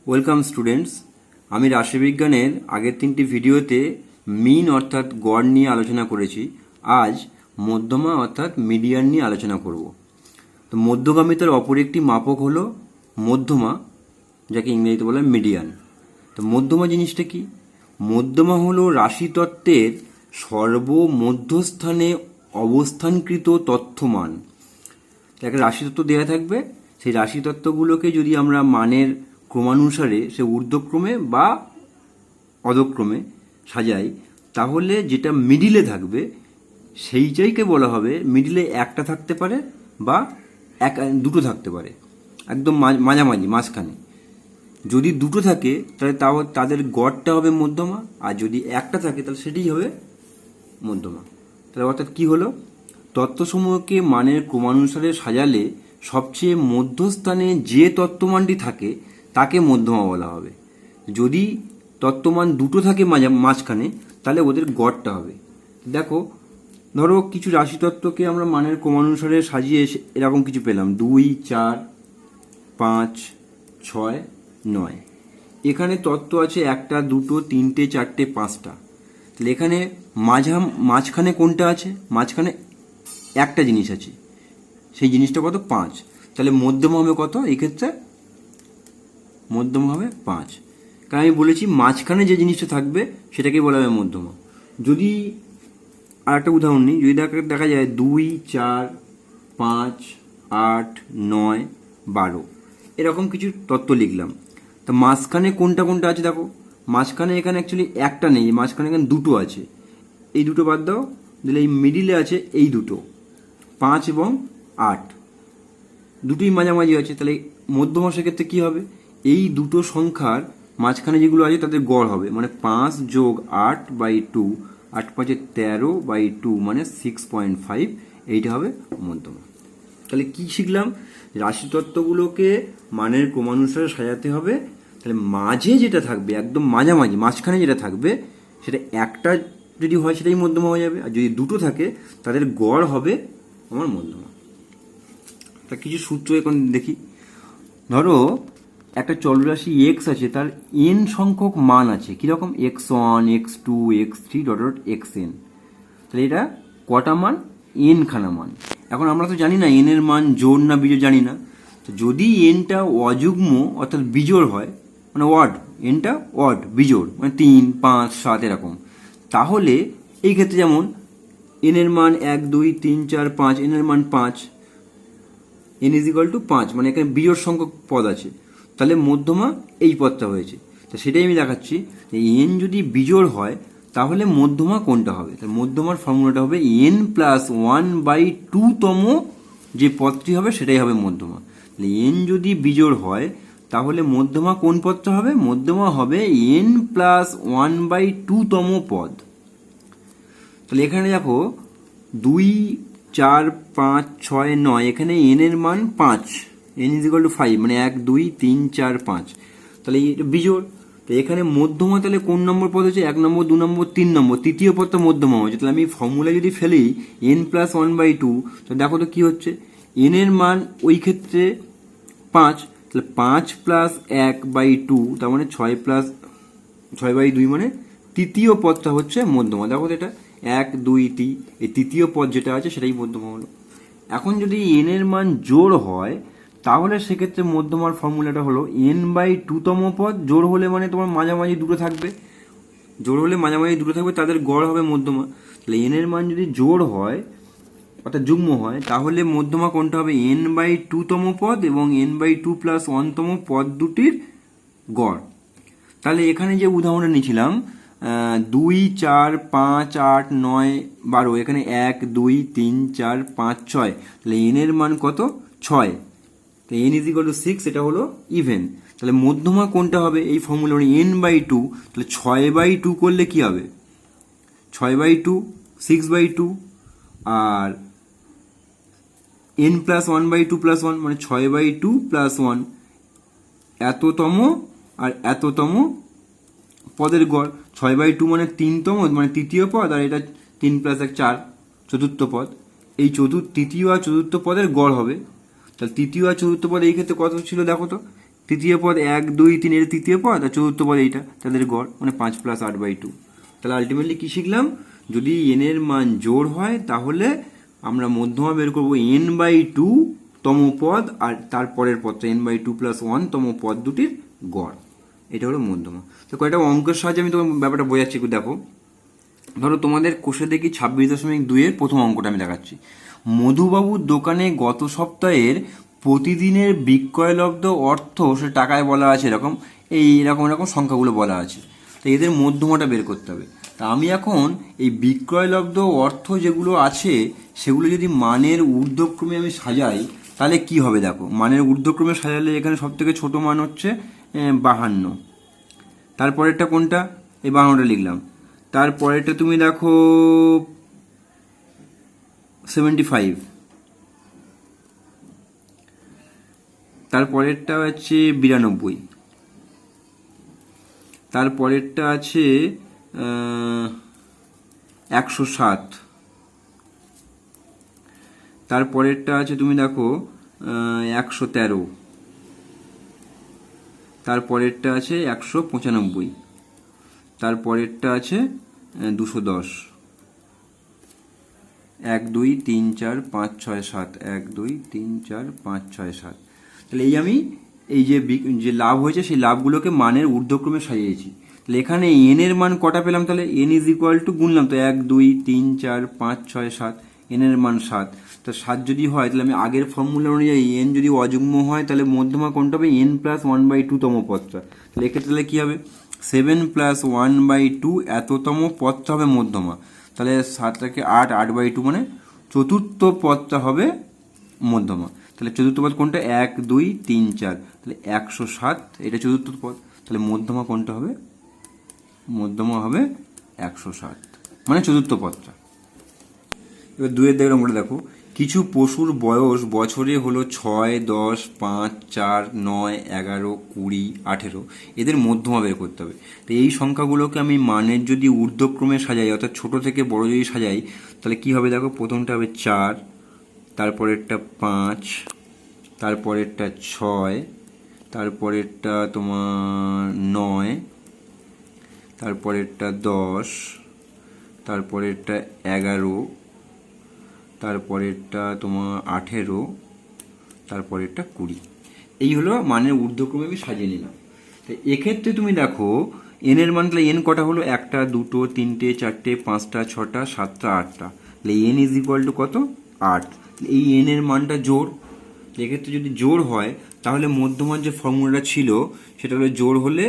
Welcome students. আমি রাশিবিজ্ঞানের আগের তিনটি ভিডিওতে মিন অর্থাৎ গড় নিয়ে আলোচনা করেছি। আজ মধ্যমা অর্থাৎ মিডিয়ান নিয়ে আলোচনা করব। তো মধ্যগামিতার অপর একটি মাপক হলো মধ্যমা, যাকে ইংরেজিতে বলে মিডিয়ান। তো মধ্যমা জিনিসটা কি? মধ্যমা হলো রাশিতত্ত্বের সর্বমধ্যস্থানে অবস্থানকৃত তথ্যমান। একটা রাশিতত্ত্ব দেওয়া থাকবে, সেই রাশিতত্ত্বগুলোকে যদি আমরা মানের ক্রমানুসারে সে ঊর্ধ্বক্রমে বা অধক্রমে সাজাই, তাহলে যেটা মিডিলে থাকবে সেইটাইকে বলা হবে মিডিলে একটা থাকতে পারে বা দুটো থাকতে পারে, একদম মাঝামাঝি মাঝখানে। যদি দুটো থাকে তাহলে তাদের গড়টা হবে মধ্যমা, আর যদি একটা থাকে তাহলে সেটাই হবে মধ্যমা। তাহলে অর্থাৎ কি হলো? তত্ত্বসমূহকে মানের ক্রমানুসারে সাজালে সবচেয়ে মধ্যস্থানে যে তত্ত্বমানটি থাকে তাকে মধ্যমা বলা হবে। যদি তত্ত্বমান দুটো থাকে মাঝখানে, তাহলে ওদের গড়টা হবে। দেখো, ধরো কিছু রাশিতত্ত্বকে আমরা মানের ক্রমানুসারে সাজিয়ে এরকম কিছু পেলাম, 2, 4, 5, 6, 9। এখানে তত্ত্ব আছে 1, 2, 3, 4, 5টা। তাহলে এখানে মাঝখানে কোনটা আছে? মাঝখানে একটা জিনিস আছে, সেই জিনিসটা কত? 5। তাহলে মধ্যমা হবে কত? এই ক্ষেত্রে মধ্যমা হবে 5। কারণ আমি বলেছি মাঝখানে যে জিনিসটা থাকবে সেটাকে বলা হবে মধ্যমা। যদি আর একটা উদাহরণ নিই, যদি দেখা যায় 2, 4, 5, 8, 9, 12 এরকম কিছু তত্ত্ব লিখলাম, তা মাঝখানে কোনটা কোনটা আছে দেখো। মাঝখানে এখানে অ্যাকচুয়ালি একটা নেই, মাঝখানে এখানে দুটো আছে। এই দুটো বাদ দাও, দিলে এই মিডিলে আছে এই দুটো, 5 এবং 8, দুটোই মাঝামাঝি আছে। তাহলে মধ্যমা সেক্ষেত্রে কী হবে? এই দুটো সংখ্যার মাঝখানে যেগুলো আছে তাদের গড় হবে, মানে 5 যোগ 8/2, 8 5 13/2 মানে 6.5, এইটা হবে মধ্যমা। তাহলে কি শিখলাম? রাশিতত্ত্বগুলোকে মানের ক্রমানুসারে সাজাতে হবে। তাহলে মাঝে যেটা থাকবে, একদম মাঝামাঝি মাঝখানে যেটা থাকবে, সেটা একটা যদি হয় সেটাই মধ্যমা হয়ে যাবে, আর যদি দুটো থাকে তাদের গড় হবে আমার মধ্যমা। তা কিছু সূত্র এখন দেখি। ধরো একটা চলরাশি x আছে, তার n সংখ্যক মান আছে, কীরকম? x1, x2, x3 dot xn। তাহলে এটা কটা মান? n খানা মান। এখন আমরা তো জানি না n এর মান জোড় না বিজোড়, জানি না। তো যদি nটা অযুগ্ম অর্থাৎ বিজোড় হয়, মানে অড, nটা অড বিজোড়, মানে 3, 5, 7 এরকম, তাহলে এই ক্ষেত্রে যেমন n এর মান 1, 2, 3, 4, 5, n এর মান 5, n = 5, মানে এখানে বিজোড় সংখ্যক পদ আছে, তাহলে মধ্যমা এই পদটা হয়েছে। তো সেটাই আমি দেখাচ্ছি, n যদি বিজোড় হয় তাহলে মধ্যমা কোনটা হবে। তাহলে মধ্যমার ফর্মুলাটা হবে n+1/2 তম যে পদটি হবে সেটাই হবে মধ্যমা। তাহলে n যদি বিজোড় হয় তাহলে মধ্যমা কোন পদটা হবে? মধ্যমা হবে n+1/2 তম পদ। তাহলে এখানে দেখো 2, 4, 5, 6, 9, এখানে n এর মান 5, n = 5, মানে 1, 2, 3, 4, 5, তাহলে এটা বিজোড়। তো এখানে মধ্যমা তাহলে কোন নম্বর পদ হচ্ছে? 1 নম্বর, 2 নম্বর, 3 নম্বর, তৃতীয় পদটা মধ্যমা হচ্ছে। তাহলে আমি ফর্মুলা যদি ফেলি n+1/2, তো দেখো তো কি হচ্ছে, n এর মান ওই ক্ষেত্রে 5, তাহলে 5 + 1/2, তার মানে 6/2, মানে তৃতীয় পদটা হচ্ছে মধ্যমা। দেখো তো এটা 1, 2, 3, এই তৃতীয় পদ যেটা আছে সেটাই মধ্যমা হলো। এখন যদি n এর মান জোড় হয় তাহলে সেক্ষেত্রে মধ্যমার ফর্মুলাটা হলো n/2 তম পদ। জোড় হলে মানে তোমার মাঝামাঝি দুটো থাকবে, জোড় হলে মাঝামাঝি দুটো থাকবে, তাদের গড় হবে মধ্যমা। তাহলে n এর মান যদি জোড় হয় অর্থাৎ যুগ্ম হয়, তাহলে মধ্যমা কোনটা হবে? n/2 তম পদ এবং n/2 + 1 তম পদ দুটির গড়। তাহলে এখানে যে উদাহরণটা নিয়েছিলাম 2, 4, 5, 8, 9, 12, এখানে 1, 2, 3, 4, 5, 6, তাহলে n এর মান কত? 6, তো n = 6, এটা হলো ইভেন। তাহলে মধ্যমা কোনটা হবে? এই ফর্মুলা n/2, তাহলে 6/2 করলে কি হবে? 6/2, 6/2, আর n+1/2 + 1 মানে 6/2 + 1, এততম আর এততম পদের গড়। 6/2 মানে 3তম, মানে তৃতীয় পদ, আর এটা 3 + 1 4, চতুর্থ পদ। এই তৃতীয় আর চতুর্থ পদের গড় হবে। তাহলে তৃতীয় আর চতুর্থ পদ এই ক্ষেত্রে কত ছিল দেখো তো, তৃতীয় পদ 1 2 3 এর তৃতীয় পদ, আর চতুর্থ পদ এইটা, তাদের গড় মানে 5 + 8/2। তাহলে আলটিমেটলি কি শিখলাম, যদি n এর মান জোড় হয় তাহলে আমরা মধ্যমা বের করবো n/2 তম পদ আর তারপরের পদটা n/2 + 1 তম পদ দুটির গড়। এটা হলো মধ্যমা। তো কয়েকটা অঙ্কের সাহায্যে আমি তোমার ব্যাপারটা বোঝাচ্ছি, একটু দেখো। ধরো তোমাদের কোষে দেখি 26.2 এর প্রথম অঙ্কটা আমি দেখাচ্ছি। মধুবাবুর দোকানে গত সপ্তাহের প্রতিদিনের বিক্রয়লব্ধ অর্থ সে টাকায় বলা আছে এরকম, এরকম সংখ্যাগুলো বলা আছে। তো এদের মধ্যমাটা বের করতে হবে। তা আমি এখন এই বিক্রয়লব্ধ অর্থ যেগুলো আছে সেগুলো যদি মানের ঊর্ধ্বক্রমে আমি সাজাই তাহলে কি হবে দেখো। মানের ঊর্ধ্বক্রমে সাজালে এখানে সব থেকে ছোট মান হচ্ছে 52। তারপরেরটা কোনটা, এই 52টা লিখলাম। তারপরেরটা তুমি দেখো 75। তারপরেরটা হচ্ছে 92। তারপরেরটা আছে 107। তারপরেরটা আছে তুমি দেখো 113। তারপরেরটা আছে 195। তারপরেরটা আছে 210। 1 2 3 4 5 6 7, 1 2 3 4 5 6 7। তাহলে এই যে লাভ হয়েছে সেই লাভগুলোকে মানের ঊর্ধ্বক্রমে সাজিয়েছি। তাহলে এখানে এন এর মান কটা পেলাম, তাহলে এন ইজ ইকুয়াল টু গুনলাম তো 1 2 3 4 5 6 7, এন এর মান 7। তো 7 যদি হয় তাহলে আমি আগের ফর্মুলা অনুযায়ী এন যদি অযুগ্ম হয় তাহলে মধ্যমা কোনটা হবে, n + 1/2 তম পদটা। তাহলে এক্ষেত্রে কি হবে, 7 + 1/2 এততম পদটা হবে মধ্যমা। তাহলে 7 থেকে 8, 8/2 মানে চতুর্থ পদটা হবে মধ্যমা। তাহলে চতুর্থ পদ কোনটা, 1 2 3 4, তাহলে 107 এটা চতুর্থ পদ। তাহলে মধ্যমা কোনটা হবে, মধ্যমা হবে 107 মানে চতুর্থ পদটা। এবার 2 এর দেখো আমরা দেখো, কিছু পশুর বয়স বছরে হলো 6 10 5 4 9 11 20 18, এদের মধ্যমা বের করতে হবে। তো এই সংখ্যাগুলোকে আমি মানের যদি ঊর্ধ্বক্রমে সাজাই অর্থাৎ ছোট থেকে বড় যদি সাজাই তাহলে কি হবে দেখো, প্রথমটা হবে 4, তারপরেরটা 5, তারপরেরটা 6, তারপরেরটা তোমার 9, তারপরেরটা 10, তারপরেরটা 11, তারপরেরটা তোমার 18, তারপরেরটা 20। এই হলো মানের ঊর্ধ্বক্রমে আমি সাজিয়ে নিলাম। তো এক্ষেত্রে তুমি দেখো এন এর মান তাহলে এন কটা হলো, 1 2 3 4 5 6 7 8। তাহলে এন ইজ ইকুয়াল টু কত, 8। এই এন এর মানটা জোড়। এক্ষেত্রে যদি জোড় হয় তাহলে মধ্যমার যে ফর্মুলাটা ছিল সেটা হলো জোড় হলে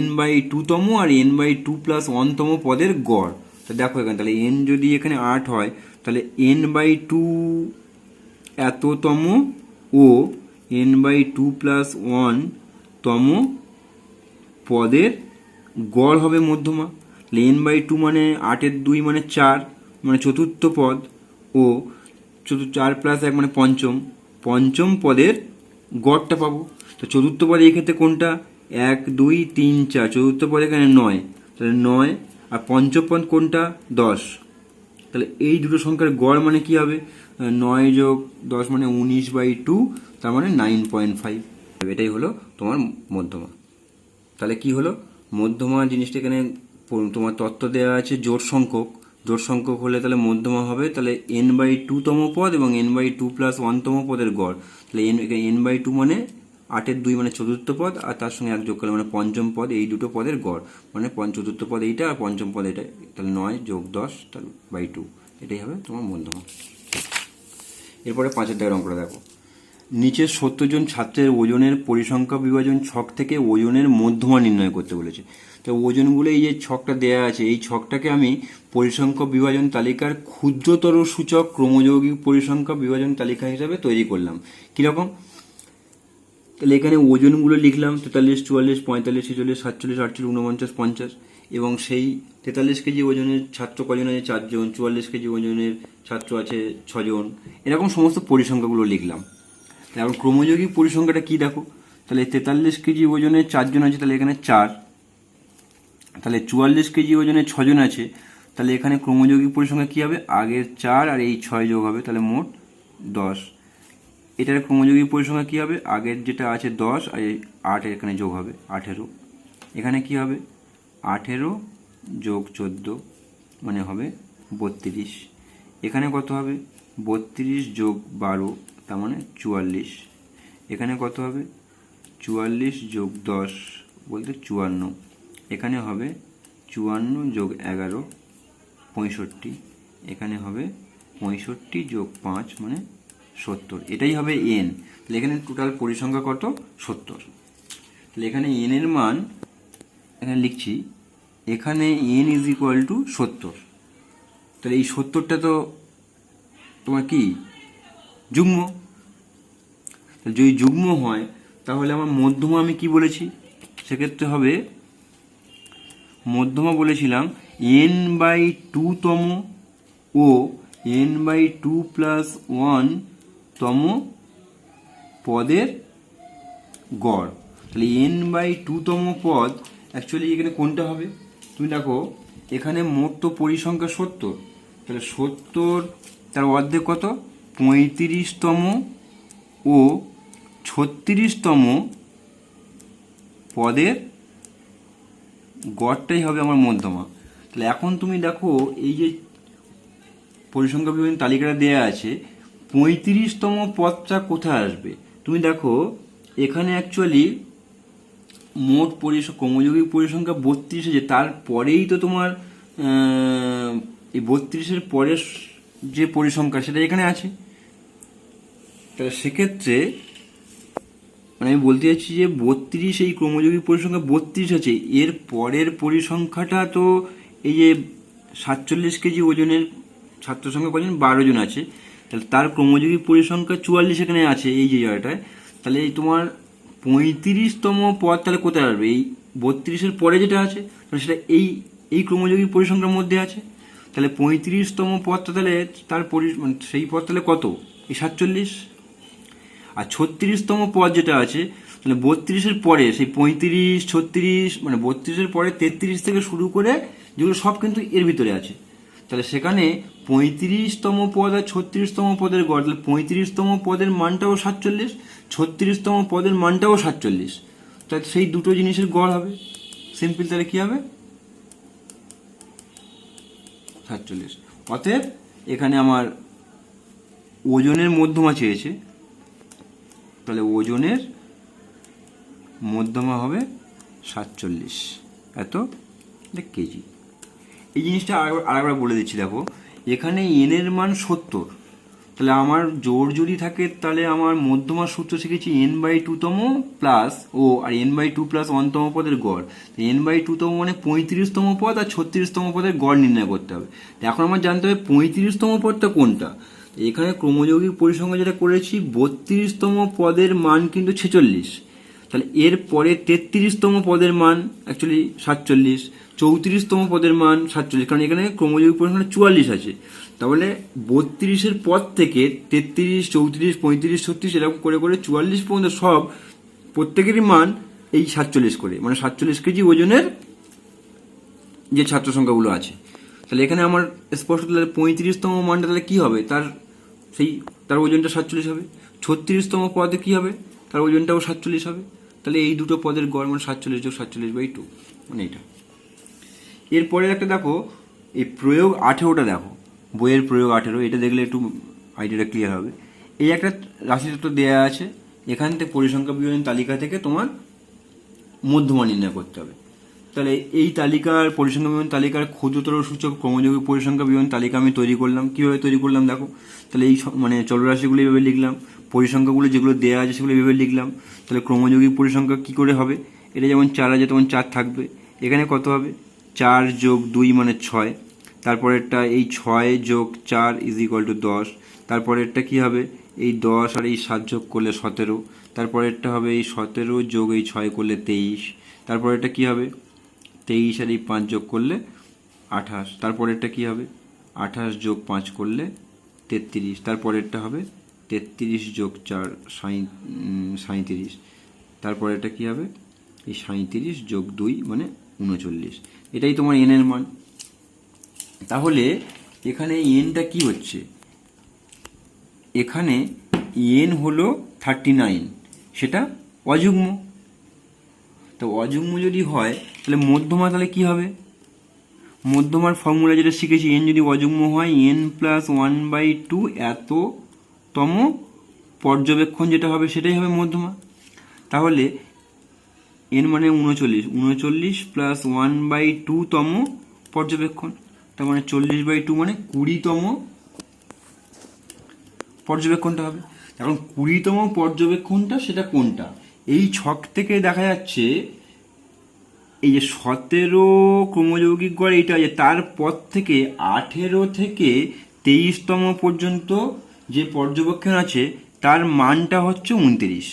n/2 তম আর n/2 + 1 তম পদের গড়। তো দেখো এখানে তাহলে n যদি এখানে 8 হয় তাহলে n/2 এততম ও n/2 + 1 তম পদের গড় হবে মধ্যমা। তাহলে n/2 মানে 8 2 মানে 4 মানে চতুর্থ পদ, ও 4 + 1 মানে পঞ্চম পদের গড়টা পাবো। তো চতুর্থ পদ এই ক্ষেত্রে কোনটা, 1 2 3 4, চতুর্থ পদ এখানে 9, তাহলে 9, আর পঞ্চম পদ কোনটা, 10। তাহলে এই দুটো সংখ্যার গড় মানে কি হবে, 9 + 10 মানে 19/2, তার মানে 9.5। এটাই হলো তোমার মধ্যমা। তাহলে কি হলো, মধ্যমা জিনিসটা এখানে তোমার তত্ত্ব দেওয়া আছে জোড় সংখ্যক হলে তাহলে মধ্যমা হবে তাহলে n/2 তম পদ এবং n/2 + 1 তম পদের গড়। তাহলে n/2 মানে 8 2 মানে চতুর্থ পদ, আর তার সঙ্গে 1 যোগ করলে মানে পঞ্চম পদ, এই দুটো পদের গড় মানে চতুর্থ পদ এইটা আর পঞ্চম পদ এটা, তাহলে 9 + 10 তাহলে /2, এটাই হবে তোমার মধ্যমা। এরপরে 5 দাগের অঙ্কটা দেখো, নিচের 70 জন ছাত্রের ওজনের পরিসংখ্যা বিভাজন ছক থেকে ওজনের মধ্যমা নির্ণয় করতে বলেছে। তো ওজনগুলো এই যে ছকটা দেওয়া আছে এই ছকটাকে আমি পরিসংখ্যা বিভাজন তালিকার ক্ষুদ্রতর সূচক ক্রমযৌগিক পরিসংখ্যা বিভাজন তালিকা হিসাবে তৈরি করলাম। কীরকম, তাহলে এখানে ওজনগুলো লিখলাম 43 44 45 46 47 48 49 50, এবং সেই 43 কেজি ওজনের ছাত্র কজন আছে, 4 জন। 44 কেজি ওজনের ছাত্র আছে 6 জন। এরকম সমস্ত পরিসংখ্যাগুলো লিখলাম। এখন ক্রমযৌগিক পরিসংখ্যাটা কি দেখো, তাহলে 43 কেজি ওজনের 4 জন আছে, তাহলে এখানে 4। তাহলে 44 কেজি ওজনের 6 জন আছে, তাহলে এখানে ক্রমযৌগিক পরিসংখ্যা কি হবে, আগের 4 আর এই 6 যোগ হবে, তাহলে মোট 10। এটার ক্রমযৌগিক পরিসংখ্যা কী হবে, আগের যেটা আছে 10 আর 8 এখানে যোগ হবে 18, এখানে কি হবে 18 যোগ 14 মানে হবে 32, এখানে কত হবে 32 যোগ 12 তার মানে 44, এখানে কত হবে 44 যোগ 10 বলতে 54, এখানে হবে 54 যোগ 11 65, এখানে হবে 65 যোগ 5 মানে 70, এটাই হবে এন। তাহলে এখানে টোটাল পরিসংখ্যা কত 70। তাহলে এখানে এন এর মান এখানে লিখছি, এখানে এন ইজ ইকুয়াল টু 70। তাহলে এই 70টা তো তোমার কি যুগ্ম, যদি যুগ্ম হয় তাহলে আমার মধ্যমা আমি কি বলেছি, সেক্ষেত্রে হবে মধ্যমা বলেছিলাম n/2তম ও n/2+1 তম পদের গড়। তাহলে n/2তম পদ অ্যাকচুয়ালি এখানে কোনটা হবে, তুমি দেখো এখানে মোট তো পরিসংখ্যা 70, তাহলে 70 তার অর্ধেক কত 35তম ও 36তম পদের গড়টাই হবে আমার মধ্যমা। তাহলে এখন তুমি দেখো এই যে পরিসংখ্যা বিবরণী তালিকাটা দেওয়া আছে, 35তম পদটা কোথায় আসবে, তুমি দেখো এখানে অ্যাকচুয়ালি মোট ক্রমযৌগিক পরিসংখ্যা 32 আছে, তারপরেই তো তোমার এই 32-এর পরের যে পরিসংখ্যা সেটা এখানে আছে। তাহলে সেক্ষেত্রে মানে আমি বলতে চাইছি যে 32 এই ক্রমযৌগিক পরিসংখ্যা 32 আছে, এর পরের পরিসংখ্যাটা তো এই যে 47 কেজি ওজনের ছাত্র সংখ্যা কজন 12 জন আছে, তাহলে তার ক্রমযৌগিক পরিসংখ্যা 44 এখানে আছে এই যে জায়গাটায়। তাহলে এই তোমার 35তম পদ তাহলে কোথায় আসবে, এই 32-এর পরে যেটা আছে তাহলে সেটা এই ক্রমযৌগিক পরিসংখ্যার মধ্যে আছে। তাহলে 35তম পদটা তাহলে তার মানে সেই পদ তাহলে কত এই 47, আর 36তম পদ যেটা আছে তাহলে 32-এর পরে সেই 35 36 মানে 32-এর পরে 33 থেকে শুরু করে যেগুলো সব কিন্তু এর ভিতরে আছে। তাহলে সেখানে 35তম পদ আর 36তম পদের গড়, তাহলে 35তম পদের মানটাও 47, 36তম পদের মানটাও 47, তাহলে সেই দুটো জিনিসের গড় হবে সিম্পল। তাহলে কি হবে 47। অতএব এখানে আমার ওজনের মধ্যমা চেয়েছে, তাহলে ওজনের মধ্যমা হবে 47 এত কেজি। এই জিনিসটা আরেকবার বলে দিচ্ছি, দেখো এখানে এন এর মান 70, তাহলে আমার জোর যদি থাকে তাহলে আমার মধ্যমার সূত্র শিখেছি n/2তম প্লাস ও আর n/2+1তম পদের গড়। n/2তম মানে 35তম পদ আর 36তম পদের গড় নির্ণয় করতে হবে। এখন আমার জানতে হবে 35তম পদটা কোনটা, এখানে ক্রমযৌগিক পরিসংখ্যা যেটা করেছি 32তম পদের মান কিন্তু 46, তাহলে এর পরে 33তম পদের মান অ্যাকচুয়ালি 47, 34তম পদের মান 47, কারণ এখানে ক্রমযৌগিক পরিসংখ্যা 44 আছে। তাহলে 32-এর পর থেকে 33 34 35 36 এরকম করে করে 44 পর্যন্ত সব প্রত্যেকেরই মান এই 47 করে, মানে 47 কেজি ওজনের যে ছাত্র সংখ্যাগুলো আছে। তাহলে এখানে আমার স্পষ্ট, তাহলে 35তম মানটা তাহলে কি হবে, তার ওজনটা 47 হবে। 36তম পদে কি হবে, তার ওজনটাও 47 হবে। তাহলে এই দুটো পদের গড় মানে 47 যোগ 47/2 মানে এটা। এরপরে একটা দেখো এই প্রয়োগ 18টা দেখো, বইয়ের প্রয়োগ 18, এটা দেখলে একটু আইডিয়াটা ক্লিয়ার হবে। এই একটা রাশিতত্ত্ব দেওয়া আছে, এখান থেকে পরিসংখ্যা বিবরণী তালিকা থেকে তোমার মধ্যমা নির্ণয় করতে হবে। তাহলে এই তালিকার পরিসংখ্যা বিবরণী তালিকার ক্ষুদ্রতর সূচক ক্রমযৌগিক পরিসংখ্যা বিবরণী তালিকা আমি তৈরি করলাম। কীভাবে তৈরি করলাম দেখো, তাহলে এই মানে চলরাশিগুলো এভাবে লিখলাম, পরিসংখ্যাগুলো যেগুলো দেওয়া আছে সেগুলো এভাবে লিখলাম। তাহলে ক্রমযৌগিক পরিসংখ্যা কী করে হবে, এটা যেমন 4 আছে তেমন 4 থাকবে, এখানে কত হবে 4 যোগ 2 মানে 6, তারপরেরটা এই 6 যোগ 4 ইজ ইকুয়াল টু 10, তারপরেরটা কী হবে এই 10 আর এই 7 যোগ করলে 17, তারপরেরটা হবে এই 17 যোগ এই 6 করলে 23, তারপরেরটা কী হবে 23 আর এই 5 যোগ করলে 28, তারপরেরটা কী হবে 28 যোগ 5 করলে 33, তারপরেরটা হবে 33 যোগ 4 37, তারপরেরটা কী হবে এই 37 যোগ 2 মানে 39, এটাই তোমার এন এর মান। তাহলে এখানে এনটা কি হচ্ছে, এখানে এন হলো 39, সেটা অযুগ্ম। তো অযুগ্ম যদি হয় তাহলে মধ্যমা তাহলে কি হবে? মধ্যমার ফর্মুলা যেটা শিখেছি, এন যদি অযুগ্ম হয় এন প্লাস 1/2 এততম পর্যবেক্ষণ যেটা হবে সেটাই হবে মধ্যমা। তাহলে এন মানে 39 প্লাস 1/2 তম পর্যবেক্ষণ, তার মানে 40/2 মানে 20তম পর্যবেক্ষণটা হবে। এখন 20তম পর্যবেক্ষণটা সেটা কোনটা? এই ছক থেকে দেখা যাচ্ছে এই যে 17 ক্রমযৌগিক গড় এইটা আছে, তারপর থেকে 18 থেকে 23তম পর্যন্ত যে পর্যবেক্ষণ আছে তার মানটা হচ্ছে 29।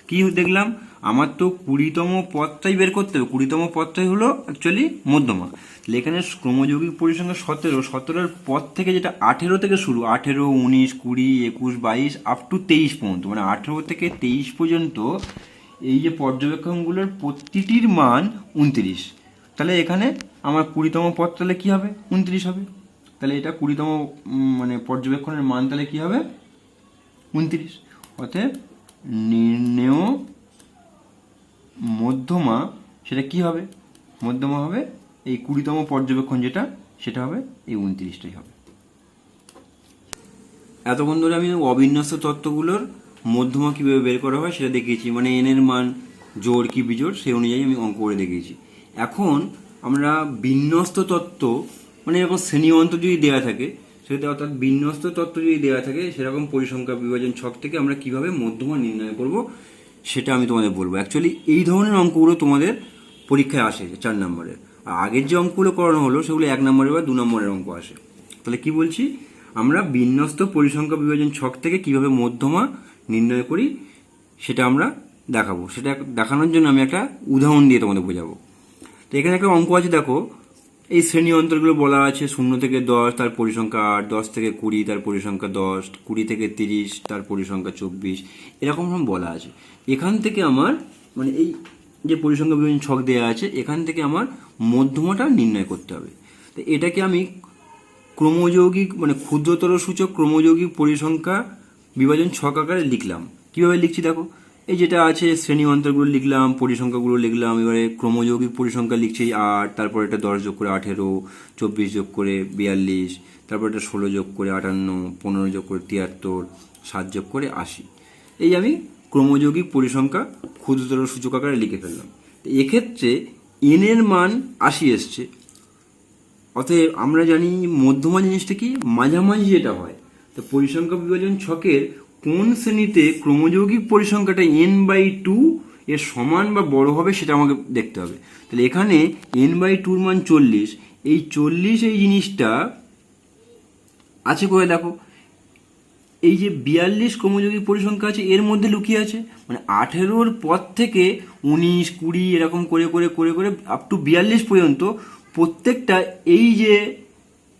কি দেখলাম? আমার তো 20তম পদটাই বের করতে হবে। 20তম পদটাই হলো অ্যাকচুয়ালি মধ্যমা। তাহলে এখানে ক্রমযৌগিক পরিসংখ্যা 17 পদ থেকে যেটা 18 থেকে শুরু, 18, 19, 20, 21, 22 আপ টু 23 পর্যন্ত, মানে 18 থেকে 23 পর্যন্ত এই যে পর্যবেক্ষণগুলোর প্রতিটির মান 29। তাহলে এখানে আমার 20তম পদ তাহলে কি হবে? 29 হবে। তাহলে এটা 20তম মানে পর্যবেক্ষণের মান তাহলে কি হবে? 29। অতএব নির্ণেয় মধ্যমা সেটা কি হবে? মধ্যমা হবে এই 20তম পর্যবেক্ষণ যেটা, সেটা হবে এই 29টাই হবে। এতক্ষণ ধরে আমি অবিন্যস্ত তত্ত্বগুলোর মধ্যমা কীভাবে বের করা হয় সেটা দেখিয়েছি, মানে এন এর মান জোড় কি বিজোড় সেই অনুযায়ী আমি অঙ্ক করে দেখিয়েছি। এখন আমরা বিন্যস্ত তত্ত্ব, মানে এরকম শ্রেণী অন্তর যদি দেওয়া থাকে সেটা, অর্থাৎ বিন্যস্ত তত্ত্ব যদি দেওয়া থাকে সেরকম পরিসংখ্যা বিভাজন ছক থেকে আমরা কিভাবে মধ্যমা নির্ণয় করব সেটা আমি তোমাদের বলবো। অ্যাকচুয়ালি এই ধরনের অঙ্কগুলো তোমাদের পরীক্ষায় আসে 4 নম্বরের, আর আগের যে অঙ্কগুলো করানো হলো সেগুলো 1 নম্বরের বা 2 নম্বরের অঙ্ক আসে। তাহলে কি বলছি, আমরা বিন্যস্ত পরিসংখ্যা বিভাজন ছক থেকে কিভাবে মধ্যমা নির্ণয় করি সেটা আমরা দেখাবো। সেটা দেখানোর জন্য আমি একটা উদাহরণ দিয়ে তোমাদের বোঝাবো। তো এখানে একটা অঙ্ক আছে, দেখো এই শ্রেণী অন্তরগুলো বলা আছে 0 থেকে 10 তার পরিসংখ্যা 8, 10 থেকে 20 তার পরিসংখ্যা 10, 20 থেকে 30 তার পরিসংখ্যা 24, এরকম বলা আছে। এখান থেকে আমার মানে এই যে পরিসংখ্যা বিভাজন ছক দেওয়া আছে এখান থেকে আমার মধ্যমাটা নির্ণয় করতে হবে। তো এটাকে আমি ক্রমযৌগিক মানে ক্ষুদ্রতর সূচক ক্রমযৌগিক পরিসংখ্যা বিভাজন ছক আকারে লিখলাম। কিভাবে লিখছি দেখো, এই যেটা আছে শ্রেণী অন্তরগুলো লিখলাম, পরিসংখ্যাগুলো লিখলাম, এবারে ক্রমযৌগিক পরিসংখ্যা লিখছি 8, তারপর এটা 10 যোগ করে 18, 24 যোগ করে 42, তারপর এটা 16 যোগ করে 58, 15 যোগ করে 73, 7 যোগ করে 80। এই আমি ক্রমযৌগিক পরিসংখ্যা ক্ষুদ্রতর সূচক আকারে লিখে ফেললাম। এক্ষেত্রে এন এর মান 80 এসছে। অতএব আমরা জানি মধ্যমা জিনিসটা কি, মাঝামাঝি যেটা হয়। তো পরিসংখ্যা বিভাজন ছকের কোন শ্রেণীতে ক্রমযৌগিক পরিসংখ্যাটা n/2 এর সমান বা বড় হবে সেটা আমাকে দেখতে হবে। তাহলে এখানে n/2 মান 40, এই 40 এই জিনিসটা আছে কোথায় দেখো, এই যে 42 ক্রমযৌগিক পরিসংখ্যা আছে এর মধ্যে লুকিয়ে আছে। মানে 18 পর থেকে 19, 20 এরকম করে করে করে করে আপ টু 42 পর্যন্ত প্রত্যেকটা এই যে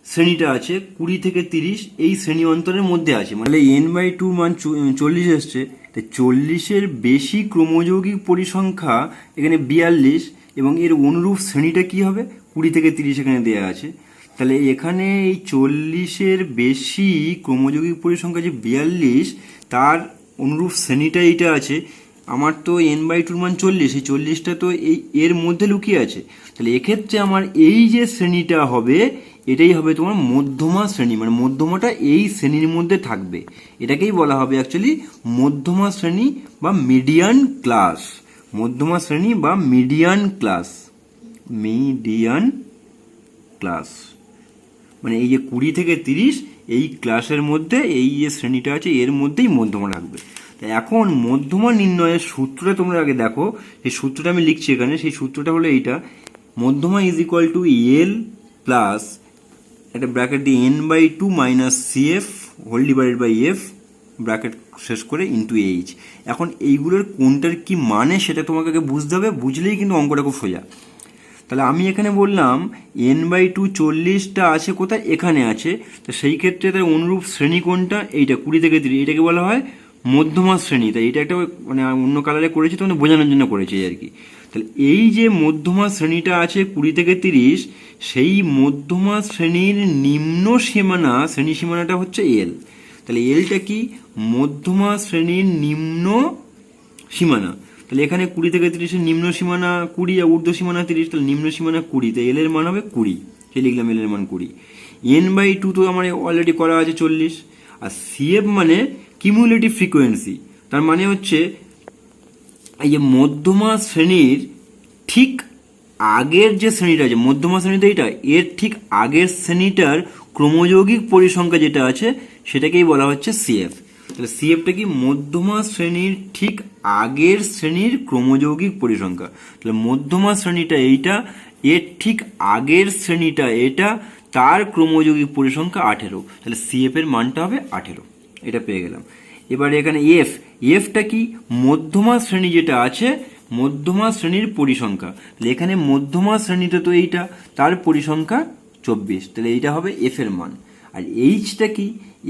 শ্রেণীটা আছে 20 থেকে 30 এই শ্রেণী অন্তরের মধ্যে আছে। মানে n/2 মান 40 এসছে, তাই 40-এর বেশি ক্রমযৌগিক পরিসংখ্যা এখানে 42, এবং এর অনুরূপ শ্রেণীটা কি হবে 20 থেকে 30 এখানে দেওয়া আছে। তাহলে এখানে এই 40-এর বেশি ক্রমযৌগিক পরিসংখ্যা যে 42 তার অনুরূপ শ্রেণীটা এইটা আছে। আমার তো n/2 মান 40, এই 40টা তো এই এর মধ্যে লুকিয়ে আছে। তাহলে এক্ষেত্রে আমার এই যে শ্রেণীটা হবে এটাই হবে তোমার মধ্যমা শ্রেণী, মানে মধ্যমাটা এই শ্রেণীর মধ্যে থাকবে। এটাকেই বলা হবে অ্যাকচুয়ালি মধ্যমা শ্রেণী বা মিডিয়ান ক্লাস। মধ্যমা শ্রেণী বা মিডিয়ান ক্লাস, মিডিয়ান ক্লাস মানে এই যে 20 থেকে 30 এই ক্লাসের মধ্যে এই যে শ্রেণীটা আছে এর মধ্যেই মধ্যমা থাকবে। তাই এখন মধ্যমা নির্ণয়ের সূত্রটা তোমরা আগে দেখো, সেই সূত্রটা আমি লিখছি এখানে। সেই সূত্রটা হলো এইটা, মধ্যমা is equal to L plus একটা ব্র্যাকেট দিয়ে n/2 minus CF whole divided by F bracket শেষ করে ইন্টু এইচ। এখন এইগুলোর কোনটার কি মানে সেটা তোমাকে আগে বুঝতে হবে, বুঝলেই কিন্তু অঙ্কটা খুব সোজা। তাহলে আমি এখানে বললাম n/2 40টা আছে কোথায়, এখানে আছে। তো সেই ক্ষেত্রে তার অনুরূপ শ্রেণী কোনটা, এইটা 20 থেকে 30, এটাকে বলা হয় মধ্যমা শ্রেণী। তাই এটা একটা মানে অন্য কালারে করেছি তোমাদের বোঝানোর জন্য করেছি আর কি। তাহলে এই যে মধ্যমা শ্রেণীটা আছে 20 থেকে 30, সেই মধ্যমা শ্রেণীর নিম্ন সীমানা, শ্রেণী সীমানাটা হচ্ছে এল। তা তাহলে এলটা কি? মধ্যমা শ্রেণীর নিম্ন সীমানা। তাহলে এখানে 20 থেকে 30-এর নিম্ন সীমানা 20 আর ঊর্ধ্ব সীমানা 30, তাহলে নিম্ন সীমানা 20, তাই এল এর মান হবে 20, সে লিখলাম এল এর মান 20। n/2 তো আমার অলরেডি করা আছে 40। আর সিএফ মানে কিউমুলেটিভ ফ্রিকোয়েন্সি, তার মানে হচ্ছে এই যে মধ্যমা শ্রেণীর ঠিক আগের যে শ্রেণীটা আছে, মধ্যমা শ্রেণীতে এইটা, এর ঠিক আগের শ্রেণীটার ক্রমযৌগিক পরিসংখ্যা যেটা আছে সেটাকেই বলা হচ্ছে সিএফ। তাহলে সিএফটা কি? মধ্যমা শ্রেণীর ঠিক আগের শ্রেণীর ক্রমযৌগিক পরিসংখ্যা। তাহলে মধ্যমা শ্রেণীটা এইটা, এর ঠিক আগের শ্রেণীটা এটা, তার ক্রমযৌগিক পরিসংখ্যা 18। তাহলে সিএফ এর মানটা হবে 18, এটা পেয়ে গেলাম। এবারে এখানে এফটা কি? মধ্যমা শ্রেণী যেটা আছে, মধ্যমা শ্রেণীর পরিসংখ্যা। তাহলে এখানে মধ্যমা শ্রেণীটা তো এইটা, তার পরিসংখ্যা 24, তাহলে এইটা হবে এফ এর মান। আর এইচটা কি?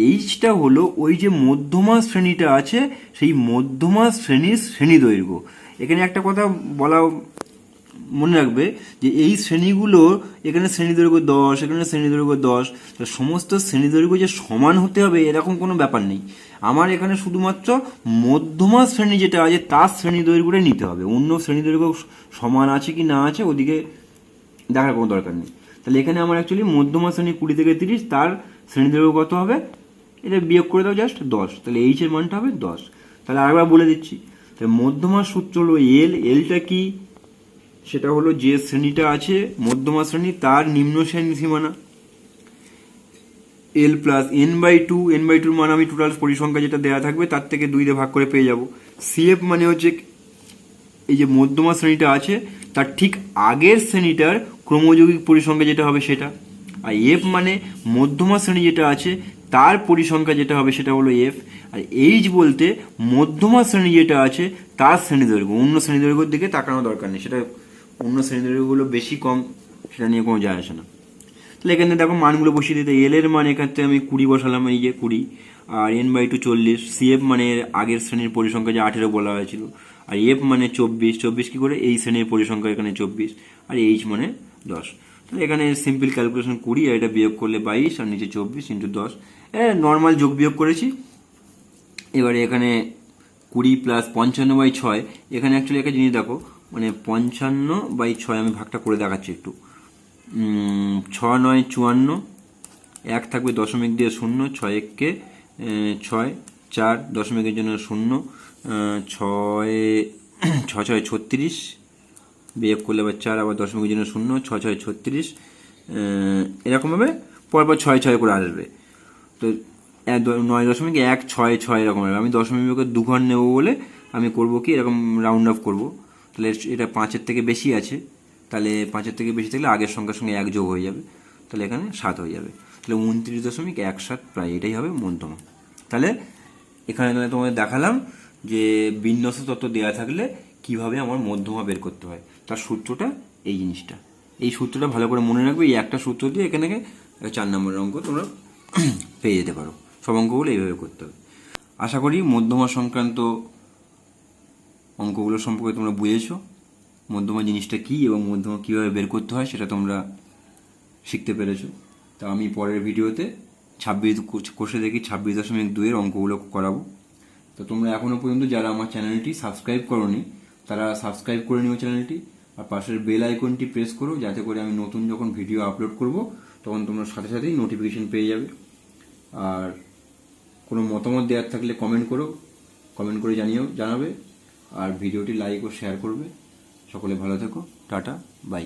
এইচটা হলো ওই যে মধ্যমা শ্রেণীটা আছে, সেই মধ্যমা শ্রেণীর শ্রেণী দৈর্ঘ্য। এখানে একটা কথা বলা মনে রাখবে যে এই শ্রেণীগুলো, এখানে শ্রেণী দৈর্ঘ্য 10, এখানে শ্রেণী দৈর্ঘ্য 10, সমস্ত শ্রেণী দৈর্ঘ্য যে সমান হতে হবে এরকম কোনো ব্যাপার নেই। আমার এখানে শুধুমাত্র মধ্যমা শ্রেণী যেটা আছে তার শ্রেণী দৈর্ঘ্যটা নিতে হবে, অন্য শ্রেণী দৈর্ঘ্য সমান আছে কি না আছে ওদিকে দেখার কোনো দরকার নেই। তাহলে এখানে আমার অ্যাকচুয়ালি মধ্যমা শ্রেণী 20 থেকে 30, তার শ্রেণী দৈর্ঘ্য কত হবে? এটা বিয়োগ করে দাও জাস্ট 10, তাহলে এইচ এর মানটা হবে 10। তাহলে আরেকবার বলে দিচ্ছি, তাহলে মধ্যমা সূত্র হলো এলটা কি? সেটা হলো যে শ্রেণীটা আছে মধ্যমা শ্রেণী তার নিম্ন শ্রেণী সীমানা, এল প্লাস n/2, n/2 মান আমি টোটাল পরিসংখ্যা যেটা দেওয়া থাকবে তার থেকে 2 দিয়ে ভাগ করে পেয়ে যাব। সিএফ মানে হচ্ছে এই যে মধ্যমা শ্রেণীটা আছে তার ঠিক আগের শ্রেণীটার ক্রমযৌগিক পরিসংখ্যা যেটা হবে সেটা। আর এফ মানে মধ্যমা শ্রেণী যেটা আছে তার পরিসংখ্যা যেটা হবে সেটা হলো এফ। আর এইচ বলতে মধ্যমা শ্রেণী যেটা আছে তার শ্রেণী দৈর্ঘ্য, অন্য শ্রেণী দৈর্ঘ্যের দিকে তাকানোর দরকার নেই, সেটা অন্য শ্রেণী দৈর্ঘ্যগুলো বেশি কম সেটা নিয়ে কোনো যায় আসে না। তাহলে এখানে দেখো মানগুলো বসিয়ে দিতে, এল এর মান এখান থেকে আমি 20 বসালাম, এই যে 20, আর n/2 40, সিএফ মানে আগের শ্রেণীর পরিসংখ্যা যে 18 বলা হয়েছিল, আর এফ মানে 24 কি করে? এই শ্রেণীর পরিসংখ্যা এখানে 24, আর এইচ মানে 10। তাহলে এখানে সিম্পল ক্যালকুলেশন 20, আর এটা বিয়োগ করলে 22, আর নিচে 24 × 10, নর্মাল যোগ বিয়োগ করেছি। এবারে এখানে 20 প্লাস 55/6, এখানে অ্যাকচুয়ালি একটা জিনিস দেখো, মানে 55/6 আমি ভাগটা করে দেখাচ্ছি একটু। 6 9 54, 1 থাকবে দশমিক দিয়ে 0, 6 1 6, 4 দশমিকের জন্য 0, 6 6 36, বিয়োগ করলে আবার 4, আবার দশমিকের জন্য 0, 6 6 36, এরকমভাবে পরপর 6 6 করে আসবে। তো 9.166 এরকম হবে। আমি দশমিক বিভাগের 2 ঘর নেবো বলে আমি করবো কি, এরকম রাউন্ড অফ করবো। তাহলে এটা 5-এর থেকে বেশি আছে, তাহলে 5-এর থেকে বেশি থাকলে আগের সংখ্যার সঙ্গে 1 যোগ হয়ে যাবে, তাহলে এখানে 7 হয়ে যাবে। তাহলে 29.17 প্রায় এটাই হবে মধ্যমা। তাহলে এখানে তোমাদের দেখালাম যে বিন্যাস তত্ত্ব দেওয়া থাকলে কিভাবে আমার মধ্যমা বের করতে হয়, তার সূত্রটা এই জিনিসটা। এই সূত্রটা ভালো করে মনে রাখবে, এই একটা সূত্র দিয়ে এখানে 4 নম্বরের অঙ্ক তোমরা পেয়ে যেতে পারো। সব অঙ্কগুলো এইভাবে করতে হবে। আশা করি মধ্যমা সংক্রান্ত অঙ্কগুলো সম্পর্কে তোমরা বুঝেছো, মধ্যমা জিনিসটা কী এবং মধ্যমা কীভাবে বের করতে হয় সেটা তোমরা শিখতে পেরেছো। তা আমি পরের ভিডিওতে 26 কোষে দেখি 26.2 অঙ্কগুলো করাবো। তো তোমরা এখনও পর্যন্ত যারা আমার চ্যানেলটি সাবস্ক্রাইব করোনি তারা সাবস্ক্রাইব করে নিও চ্যানেলটি, আর পাশের বেল আইকনটি প্রেস করো, যাতে করে আমি নতুন যখন ভিডিও আপলোড করব তখন তোমরা সাথে সাথেই নোটিফিকেশন পেয়ে যাবে। আর কোনো মতামত দেওয়ার থাকলে কমেন্ট করো, কমেন্ট করে জানাবে, আর ভিডিওটি লাইক ও শেয়ার করবে। সকলে ভালো থেকো, টাটা, বাই।